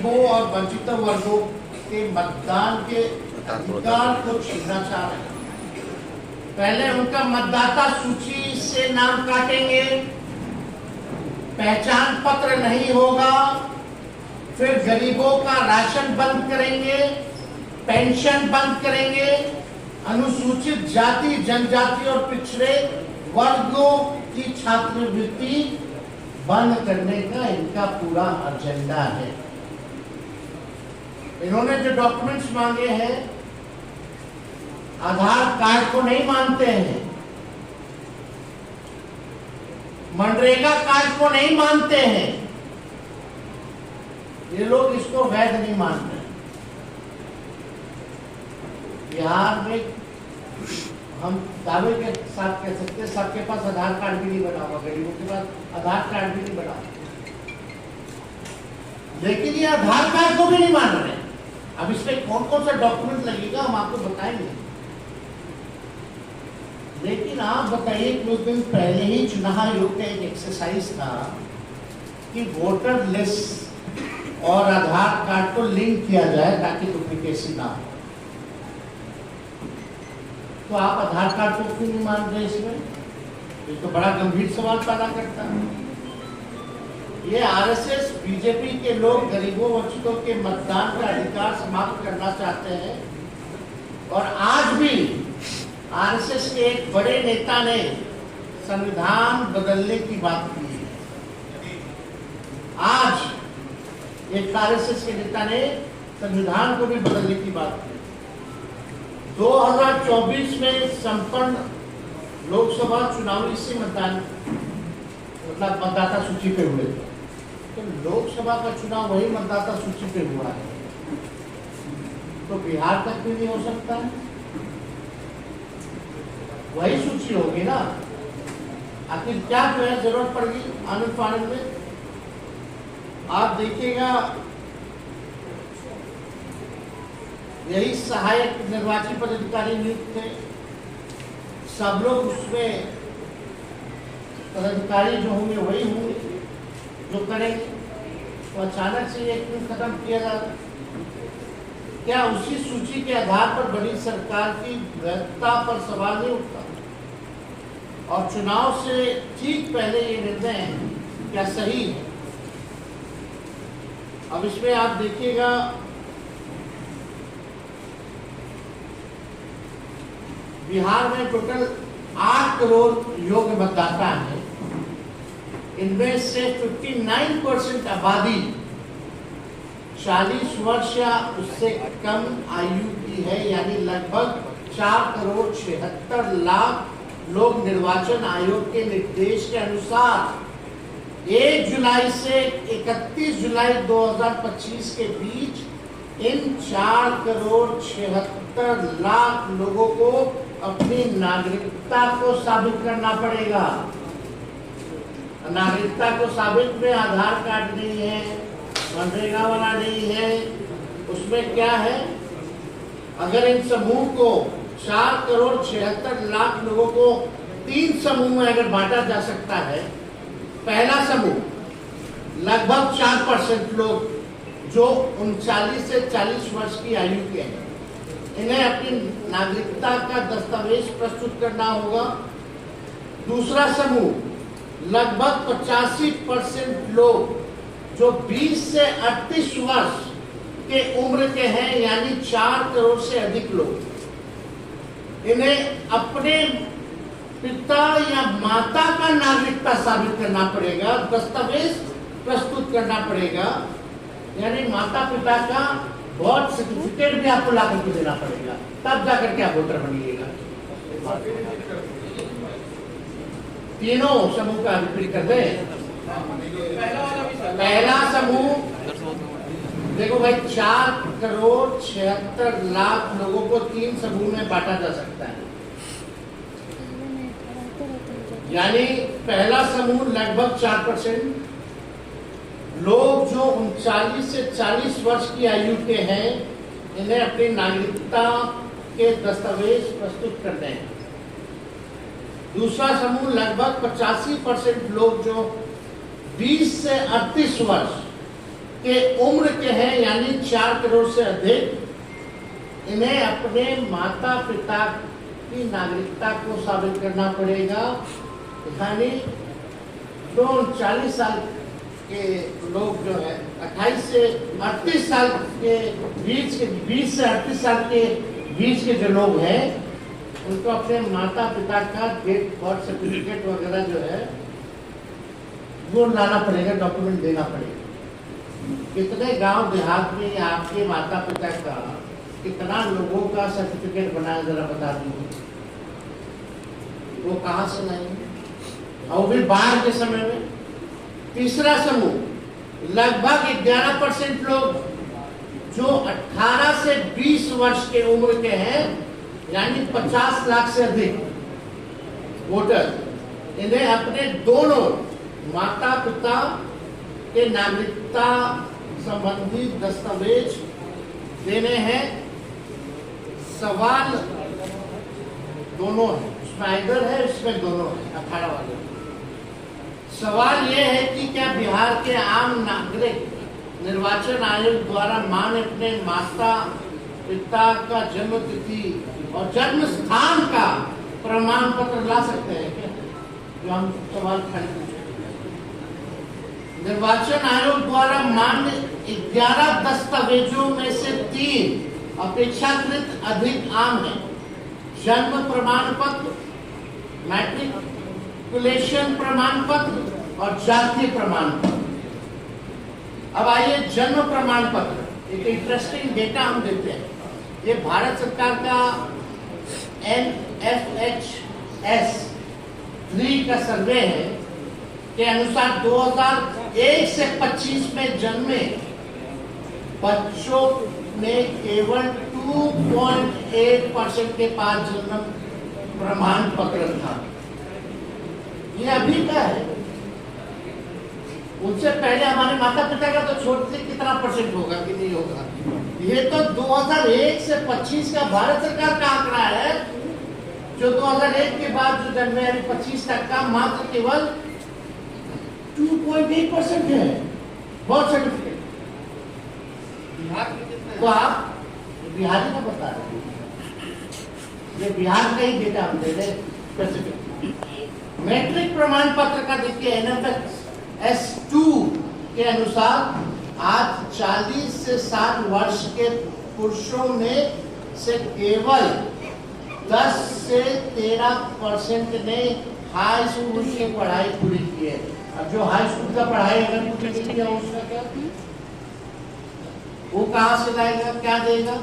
गरीबों और वंचित वर्गों के मतदान के अधिकार को छीनना चाह रहे हैं। पहले उनका मतदाता सूची से नाम काटेंगे, पहचान पत्र नहीं होगा, फिर गरीबों का राशन बंद करेंगे, पेंशन बंद करेंगे, अनुसूचित जाति जनजाति और पिछड़े वर्गों की छात्रवृत्ति बंद करने का इनका पूरा एजेंडा है। इन्होंने जो डॉक्यूमेंट्स मांगे हैं, आधार कार्ड को नहीं मानते हैं, मनरेगा कार्ड को नहीं मानते हैं, ये लोग इसको वैध नहीं मानते। बिहार में हम दावे के साथ कह सकते हैं सबके पास आधार कार्ड भी नहीं बना हुआ, गरीबों के पास आधार कार्ड भी नहीं बना, लेकिन ये आधार कार्ड को भी नहीं मान रहे। अब इसमें कौन कौन सा डॉक्यूमेंट लगेगा हम आपको बताएंगे, लेकिन आप बताइए कुछ दिन पहले ही चुनाव आयोग का एक एक्सरसाइज था कि वोटर लिस्ट और आधार कार्ड को लिंक किया जाए ताकि डुप्लीकेसी ना हो। तो आप आधार कार्ड को क्यों नहीं मान रहे इसमें? ये तो बड़ा गंभीर सवाल पैदा करता है। ये आरएसएस बीजेपी के लोग गरीबों वंचितों के मतदान का अधिकार समाप्त करना चाहते हैं, और आज भी आरएसएस के एक बड़े नेता ने संविधान बदलने की बात की है। आज एक आरएसएस के नेता ने संविधान को भी बदलने की बात की। 2024 में संपन्न लोकसभा चुनावी से मतदान मतलब मतदाता सूची पे हुए थे, तो लोकसभा का चुनाव वही मतदाता सूची पे हुआ है, तो बिहार तक भी नहीं हो सकता है, वही सूची होगी ना। आखिर क्या जो है जरूरत पड़ेगी आनंद फानंद में? आप देखिएगा, यही सहायक निर्वाची पदाधिकारी नियुक्त थे, सब लोग उसमें पदाधिकारी जो होंगे वही होंगे जो करेंगे, तो अचानक से ये क्यों खत्म किया जा रहा? क्या उसी सूची के आधार पर बड़ी सरकार की वैधता पर सवाल नहीं उठता? और चुनाव से ठीक पहले ये निर्णय क्या सही है? अब इसमें आप देखिएगा, बिहार में टोटल 8 करोड़ योग्य मतदाता हैं। इनमें से 59% आबादी 40 वर्ष या उससे कम आयु की है, यानी लगभग 4,76,00,000 लोग निर्वाचन आयोग के निर्देश के अनुसार 1 जुलाई से 31 जुलाई 2025 के बीच इन 4,76,00,000 लोगों को अपनी नागरिकता को साबित करना पड़ेगा। नागरिकता को साबित में आधार कार्ड नहीं है, मनरेगा वाला नहीं है, उसमें क्या है? अगर इन समूह को 4,76,00,000 लोगों को 3 समूह में अगर बांटा जा सकता है, पहला समूह लगभग 4% लोग जो 39 से 40 वर्ष की आयु के हैं, इन्हें अपनी नागरिकता का दस्तावेज प्रस्तुत करना होगा। दूसरा समूह लगभग 85% लोग जो 20 से 38 वर्ष के उम्र के हैं, यानी 4 करोड़ से अधिक लोग, इन्हें अपने पिता या माता का नागरिकता साबित करना पड़ेगा, दस्तावेज प्रस्तुत करना पड़ेगा, यानी माता पिता का बर्थ सर्टिफिकेट भी आपको ला करके देना पड़ेगा, तब जाकर के आप वोटर बनिएगा। तीनों समूह का रिपीट कर दे। पहला समूह देखो भाई, 4,76,00,000 लोगों को 3 समूह में बांटा जा सकता है, यानी पहला समूह लगभग 4% लोग जो 39 से 40 वर्ष की आयु के हैं, इन्हें अपनी नागरिकता के दस्तावेज प्रस्तुत करने हैं। दूसरा समूह लगभग 85% लोग जो 20 से 38 वर्ष के उम्र के हैं, यानी 4 करोड़ से अधिक, इन्हें अपने माता पिता की नागरिकता को साबित करना पड़ेगा। यानी 40 साल के लोग जो है 28 से 38 साल के बीच के 20 से 38 साल के बीच के जो लोग हैं, उनको अपने माता पिता का डेट बर्थ सर्टिफिकेट वगैरह जो है वो लाना पड़ेगा, डॉक्यूमेंट देना पड़ेगा। कितने गांव देहात में आपके माता पिता का कितना लोगों का सर्टिफिकेट बनाया, जरा बता दीजिए। वो कहाँ से लाएंगे, और भी बाढ़ के समय में। तीसरा समूह लगभग 11% लोग जो 18 से 20 वर्ष के उम्र के हैं, यानी 50 लाख से अधिक वोटर, इन्हें अपने दोनों माता पिता के नागरिकता संबंधी दस्तावेज देने हैं। सवाल दोनों है, इसमें आइडर है, इसमें दोनों है, 18 वाले। सवाल यह है कि क्या बिहार के आम नागरिक निर्वाचन आयोग द्वारा मान्य अपने माता पिता का जन्म तिथि और जन्म स्थान का प्रमाण पत्र ला सकते हैं क्या? जो हम सवाल खड़े निर्वाचन आयोग द्वारा मान्य 11 दस्तावेजों में से 3 अपेक्षाकृत अधिक आम है। जन्म प्रमाण पत्र, मैट्रिकुलेशन प्रमाण पत्र और जातीय प्रमाण पत्र। अब आइए जन्म प्रमाण पत्र, एक इंटरेस्टिंग डेटा हम देते हैं। ये भारत सरकार का NFHS 3 का सर्वे है के अनुसार 2001 से 25 में जन्मे बच्चों में केवल 2.8% के पास जन्म प्रमाण पत्र था। ये अभी का है, उनसे पहले हमारे माता पिता का तो छोड़ से कितना परसेंट होगा कि नहीं होगा। ये तो 2001 से 25 का भारत सरकार का आंकड़ा है, जो 2001 के बाद जो जन्मे यानी 25 तक का मात्र केवल 2.8% है बर्थ सर्टिफिकेट। तो आप बिहारी का बता रहे हैं, ये बिहार का ही डेटा हम दे रहे स्पेसिफिक। मैट्रिक प्रमाण पत्र का देखिए NFHS 2 के अनुसार आज 40 से 60 वर्ष के पुरुषों में से केवल 10 से 13% ने हाई स्कूल की पढ़ाई पूरी की है। अब जो हाई स्कूल का पढ़ाई अगर पूरी नहीं किया उसका क्या, वो कहां से लाएगा, क्या देगा?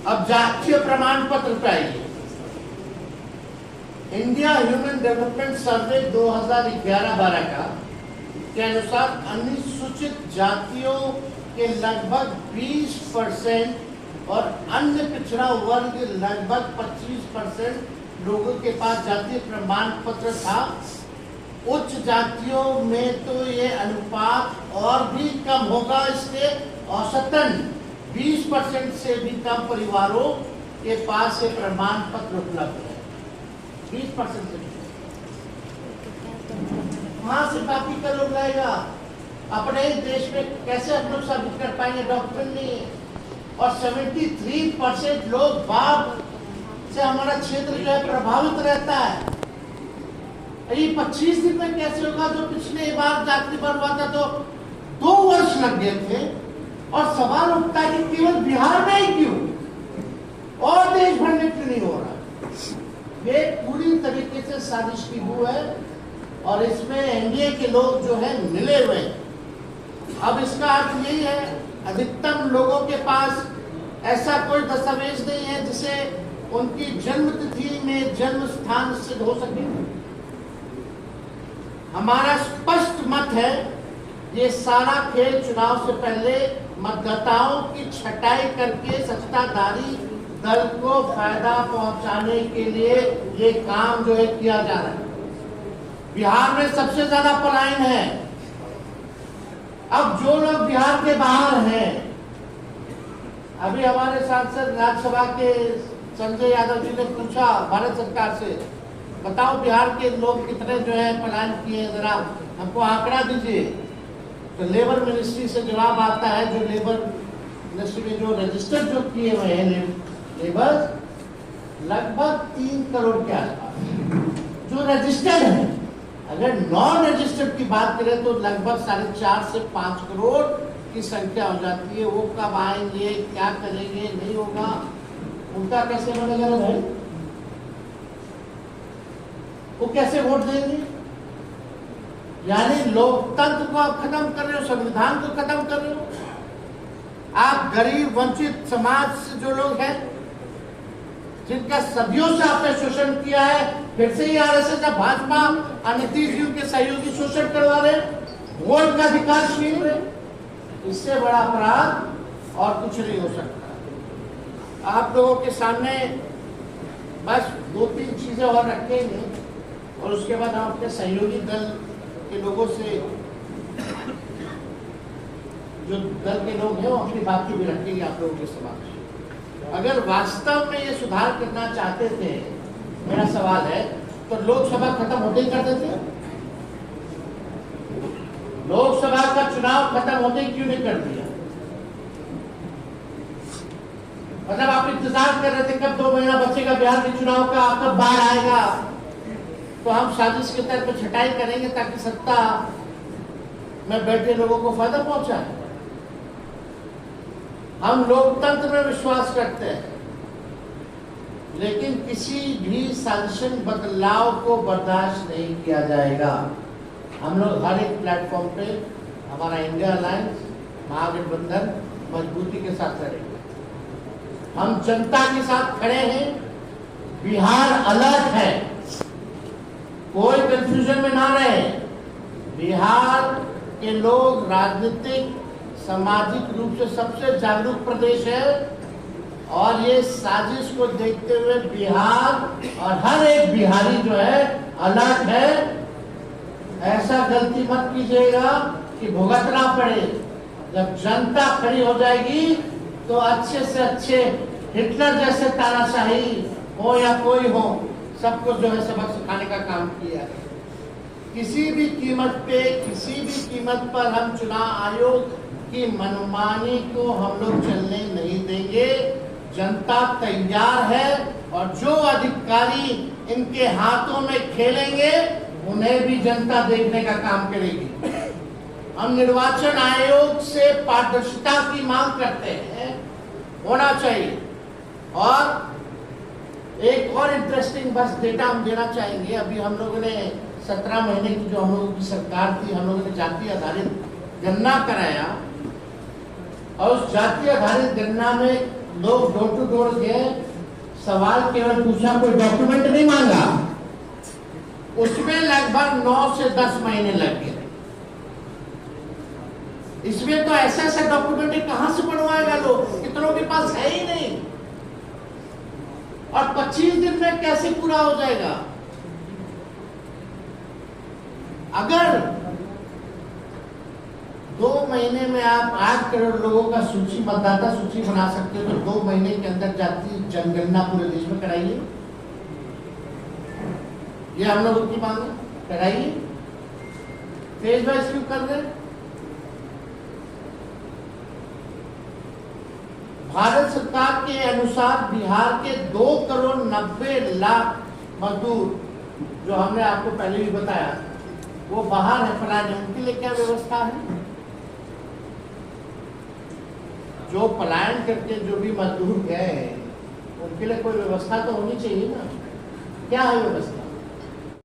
अब जातीय प्रमाण पत्र पे आइए। इंडिया ह्यूमन डेवलपमेंट सर्वे 2011-12 का के अनुसार अनुसूचित जातियों के लगभग 20% और अन्य पिछड़ा वर्ग लगभग 25% लोगों के पास जातीय प्रमाण पत्र था। उच्च जातियों में तो ये अनुपात और भी कम होगा। इसके औसतन 20% से भी कम परिवारों के पास ये प्रमाण पत्र उपलब्ध है। 20% से वहां से बाकी का लोग लाएगा। अपने देश में कैसे हम लोग साबित कर पाएंगे? डॉक्यूमेंट नहीं है। और 73% लोग बाप से हमारा क्षेत्र जो है प्रभावित रहता है। ये 25 दिन में कैसे होगा? जो पिछले बार जाति पर हुआ था तो 2 वर्ष लग गए थे। और सवाल उठता है कि केवल बिहार में ही क्यों, और देश भर में क्यों नहीं हो रहा? ये पूरी तरीके से साजिश की हुई है और इसमें एनडीए के लोग जो है मिले हुए हैं। अब इसका अर्थ यही है, अधिकतम लोगों के पास ऐसा कोई दस्तावेज नहीं है जिसे उनकी जन्म तिथि में जन्म स्थान सिद्ध हो सके। हमारा स्पष्ट मत है, ये सारा खेल चुनाव से पहले मतदाताओं की छटाई करके सत्ताधारी दल को फायदा पहुंचाने के लिए ये काम जो है किया जा रहा है। बिहार में सबसे ज्यादा पलायन है। अब जो लोग बिहार के बाहर हैं, अभी हमारे सांसद राज्यसभा के संजय यादव जी ने पूछा भारत सरकार से, बताओ बिहार के लोग कितने जो है पलायन किए, जरा हमको आंकड़ा दीजिए। तो लेबर मिनिस्ट्री से जवाब आता है, जो लेबर मिनिस्ट्री में जो रजिस्टर जो किए हुए हैं लेबर लगभग 3 करोड़ के आसपास जो रजिस्टर्ड है। अगर नॉन रजिस्टर्ड की बात करें तो लगभग 4.5 से 5 करोड़ की संख्या हो जाती है। वो कब आएंगे, क्या करेंगे, नहीं होगा, उनका कैसे बनेगा भाई? वो कैसे वोट देंगे? यानी लोकतंत्र को आप खत्म कर रहे हो, संविधान को खत्म कर रहे हो। आप गरीब वंचित समाज से जो लोग हैं, जिनका सदियों से आपने शोषण किया है, फिर से ही आरएसएस या भाजपा और नीतीश जी उनके सहयोगी शोषण करवा रहे, वोट का अधिकार छीन रहे। इससे बड़ा अपराध और कुछ नहीं हो सकता। आप लोगों के सामने बस 2-3 चीजें और रखेंगे और उसके बाद हम अपने सहयोगी दल के लोगों से, जो दल के लोग हैं, वो अपनी बात भी रखेंगे आप लोगों के समक्ष। अगर वास्तव में ये सुधार करना चाहते थे, मेरा सवाल है, तो लोकसभा खत्म होते ही कर देते? लोकसभा का चुनाव खत्म होते ही क्यों नहीं कर दिया? मतलब आप इंतजार कर रहे थे कब 2 महीना बचेगा बिहार के चुनाव का, कब बाहर आएगा, तो हम साजिश के तहत पर छटाई करेंगे ताकि सत्ता में बैठे लोगों को फायदा पहुंचाए। हम लोकतंत्र में विश्वास करते हैं, लेकिन किसी भी साजिश बदलाव को बर्दाश्त नहीं किया जाएगा। हम लोग हर एक प्लेटफॉर्म पे हमारा इंडिया अलायंस महागठबंधन मजबूती के साथ लड़ेंगे। हम जनता के साथ खड़े हैं। बिहार अलर्ट है, कोई कंफ्यूजन में ना रहे। बिहार के लोग राजनीतिक सामाजिक रूप से सबसे जागरूक प्रदेश है और ये साजिश को देखते हुए बिहार और हर एक बिहारी जो है अलर्ट है। ऐसा गलती मत कीजिएगा कि भुगतना पड़े। जब जनता खड़ी हो जाएगी तो अच्छे से अच्छे हिटलर जैसे तानाशाही हो या कोई हो, सबको जो है सबक सिखाने का काम किया है। किसी भी कीमत पे, किसी भी कीमत पर हम चुनाव आयोग की मनमानी को हम लोग चलने नहीं देंगे। जनता तैयार है और जो अधिकारी इनके हाथों में खेलेंगे उन्हें भी जनता देखने का काम करेगी। हम निर्वाचन आयोग से पारदर्शिता की मांग करते हैं, होना चाहिए। और एक और इंटरेस्टिंग बस डेटा हम देना चाहेंगे। अभी हम लोगों ने 17 महीने की जो हम लोगों की सरकार थी, हम लोगों ने जाति आधारित गणना कराया और उस जाति आधारित गणना में लोग डोर टू डोर गए, सवाल केवल पूछा, कोई डॉक्यूमेंट नहीं मांगा। उसमें लगभग 9 से 10 महीने लग गए। इसमें तो ऐसे ऐसे डॉक्यूमेंट कहां से बनवाएगा लोग, कितनों के पास है ही नहीं। और 25 दिन में कैसे पूरा हो जाएगा? अगर 2 महीने में आप 8 करोड़ लोगों का सूची, मतदाता सूची बना सकते हो, तो 2 महीने के अंदर जाति जनगणना पूरे देश में कराइए। ये हम लोगों की मांग है, कराइए। फेज वाइज क्यों कर रहे? भारत सरकार के अनुसार बिहार के 2 करोड़ 90 लाख मजदूर, जो हमने आपको पहले भी बताया, वो बाहर है, पलायन है। उनके लिए क्या व्यवस्था है? जो पलायन करके जो भी मजदूर गए हैं, उनके लिए कोई व्यवस्था तो होनी चाहिए ना। क्या है व्यवस्था?